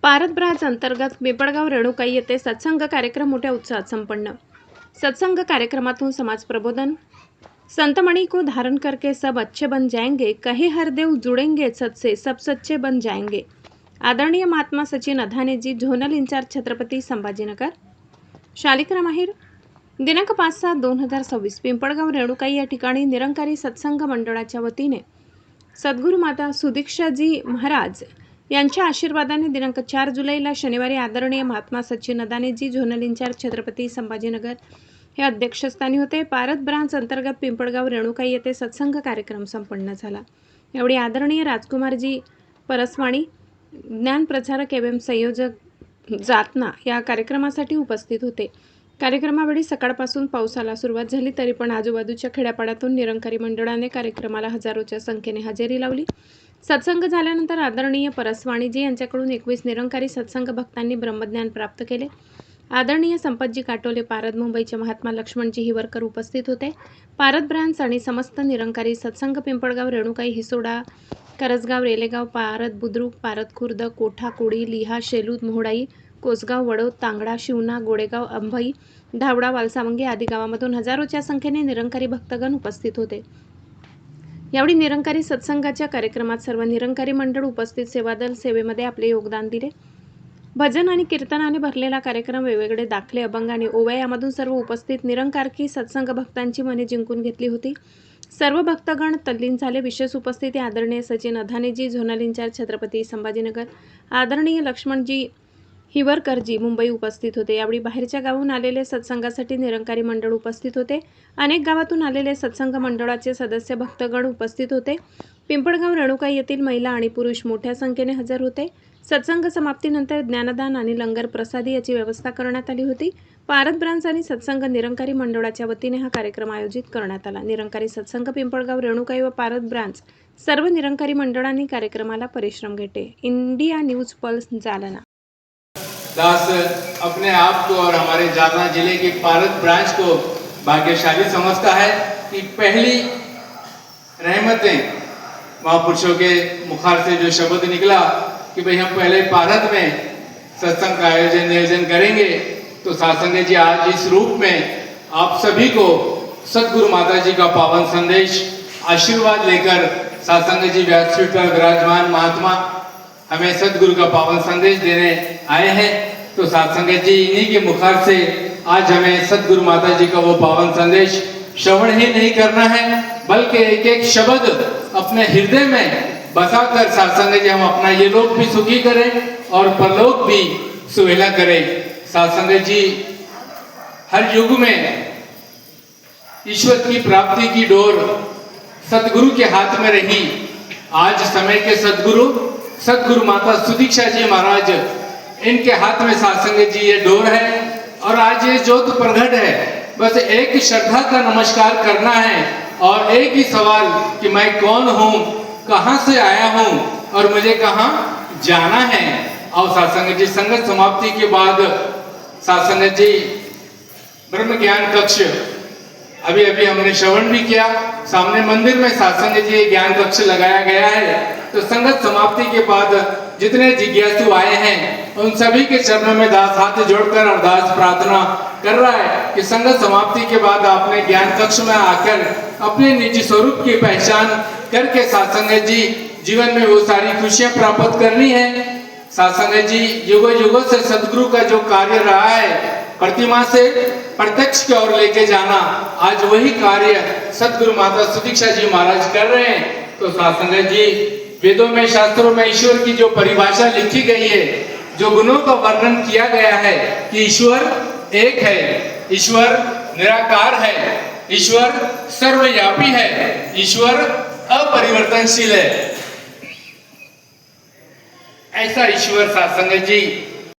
पारदब्राज अंतर्गत पिंपळगाव रेणुकाई येथे सत्संग कार्यक्रम मोठ्या उत्साहात संपन्न। सत्संग कार्यक्रमातून समाज प्रबोधन। संतमणि को धारण करके सब अच्छे बन जाएंगे, कहे हरदेव जुड़ेंगे सच्चे, सब सच्चे बन जाएंगे। आदरणीय महात्मा सचिन अधाने जी, झोनल इंचार्ज, छत्रपती संभाजीनगर। शालिग्राम आहेर दिनांक 5/7/2026 पिंपळगाव रेणुकाई या ठिकाणी निरंकारी सत्संग मंडळाच्या वतीने सद्गुरू माता सुदीक्षाजी महाराज यांच्या आशीर्वादाने दिनांक 4 जुलैला शनिवारी आदरणीय महात्मा सचिन अदाने जी, झोनल इंचार्ज, छत्रपती संभाजीनगर हे अध्यक्षस्थानी होते। पारद ब्रांच अंतर्गत पिंपळगाव रेणुकाई येथे सत्संग कार्यक्रम संपन्न झाला। यावेळी आदरणीय राजकुमारजी परसवाणी, ज्ञान प्रचारक एवं संयोजक जातना या कार्यक्रमासाठी उपस्थित होते। कार्यक्रमावेळी सकाळपासून पावसाला सुरुवात झाली, तरी पण आजूबाजूच्या खेड्यापाड्यातून निरंकारी मंडळाने कार्यक्रमाला हजारोच्या संख्येने हजेरी लावली। सत्संग झाल्यानंतर आदरणीय परसवाणीजी यांच्याकडून 21 निरंकारी सत्संग भक्तांनी ब्रह्मज्ञान प्राप्त केले। आदरणीय संपतजी काटोले, पारद मुंबईचे महात्मा लक्ष्मणजी हिवरकर उपस्थित होते। पारद ब्रांच आणि समस्त निरंकारी सत्संग पिंपळगाव, रेणुकाई, हिसोडा, करसगाव, रेलेगाव, पारद बुद्रुक, पारद खुर्द, कोठा, कोडी, लिहा, शेलूद, मोहडाई, कोसगाव, वडोद, तांगडा, शिवना, गोडेगाव, अंभई, धावडा, वालसावंगी आदी गावांमधून हजारोच्या संख्येने निरंकारी भक्तगण उपस्थित होते। यावेळी निरंकारी सत्संगाच्या कार्यक्रमात सर्व निरंकारी मंडळ उपस्थित सेवादल सेवेमध्ये आपले योगदान दिले। भजन आणि कीर्तनाने भरलेला कार्यक्रम, वेगवेगळे दाखले, अभंग आणि ओव्या यामधून सर्व उपस्थित निरंकारकी सत्संग भक्तांची मने जिंकून घेतली होती। सर्व भक्तगण तल्लीन झाले। विशेष उपस्थिती आदरणीय सचिन अधानेजी, झोनल इंचार्ज, छत्रपती संभाजीनगर, आदरणीय लक्ष्मणजी हिवरकरजी मुंबई उपस्थित होते। यावेळी बाहेरच्या गावाहून आलेले सत्संगासाठी निरंकारी मंडळ उपस्थित होते। अनेक गावातून आलेले सत्संग मंडळाचे सदस्य भक्तगण उपस्थित होते। पिंपळगाव रेणुकाई येथील महिला आणि पुरुष मोठ्या संख्येने हजर होते। सत्संग समाप्तीनंतर ज्ञानदान आणि लंगर प्रसादी याची व्यवस्था करण्यात आली होती। पारद ब्रांच आणि सत्संग निरंकारी मंडळाच्या वतीने हा कार्यक्रम आयोजित करण्यात आला। निरंकारी सत्संग पिंपळगाव, रेणुकाई व पारद ब्रांच सर्व निरंकारी मंडळांनी कार्यक्रमाला परिश्रम घेतले। India news pulse, Jalna. Das अपने आप को और हमारे जालना जिले के पारद ब्रांच को भाग्यशाली समझता है कि पहली रहमतें महापुरुषों के मुखार से जो शब्द निकला कि भाई हम पहले पारद में सत्संग का नियोजन करेंगे, तो सासंग जी आज इस रूप में आप सभी को सद्गुरु माता जी का पावन संदेश आशीर्वाद लेकर सासंग जी व्यासपीठ पर विराजमान महात्मा हमें सद्गुरु का पावन संदेश देने आए हैं। तो सासंगत जी इन्हीं के मुखार से आज हमें सद्गुरु माता जी का वो पावन संदेश श्रवण ही नहीं करना है, बल्कि एक एक शब्द अपने हृदय में बसाकर सासंगत जी हम अपना ये लोक भी सुखी करें और परलोक भी सुहेला करें। सासंगत जी हर युग में ईश्वर की प्राप्ति की डोर सद्गुरु के हाथ में रही। आज समय के सद्गुरु माता सुदीक्षा जी महाराज, इनके हाथ में सासंगत जी ये डोर है और आज ये ज्योत प्रकट है। बस एक श्रद्धा का नमस्कार करना है और एक ही सवाल कि मैं कौन हूँ, कहाँ से आया हूँ और मुझे कहाँ जाना है। और सासंगत जी संगत समाप्ति के बाद सासंगत जी ब्रह्म ज्ञान कक्ष अभी हमने श्रवण भी किया। सामने मंदिर में सासंग जी ज्ञान कक्ष लगाया गया है। तो संगत समाप्ति के बाद जितने जिज्ञासु आए हैं उन सभी के चरणों में दास हाथ जोड़कर अरदास प्रार्थना कर रहा है कि संगत समाप्ति के बाद आपने ज्ञान कक्ष में आकर अपने निज स्वरूप की पहचान करके सासंग जी जीवन में वो सारी खुशियां प्राप्त करनी है। सासंग जी युगों युगों से सद्गुरु का जो कार्य रहा है, प्रतिमा से प्रत्यक्ष की ओर लेके जाना, आज वही कार्य सद्गुरु माता सुदीक्षा जी महाराज कर रहे हैं। तो सासंगत जी वेदों में, शास्त्रों में ईश्वर की जो परिभाषा लिखी गई है, जो गुणों का वर्णन किया गया है कि ईश्वर एक है, ईश्वर निराकार है, ईश्वर सर्वव्यापी है, ईश्वर अपरिवर्तनशील है। ऐसा ईश्वर सासंगत जी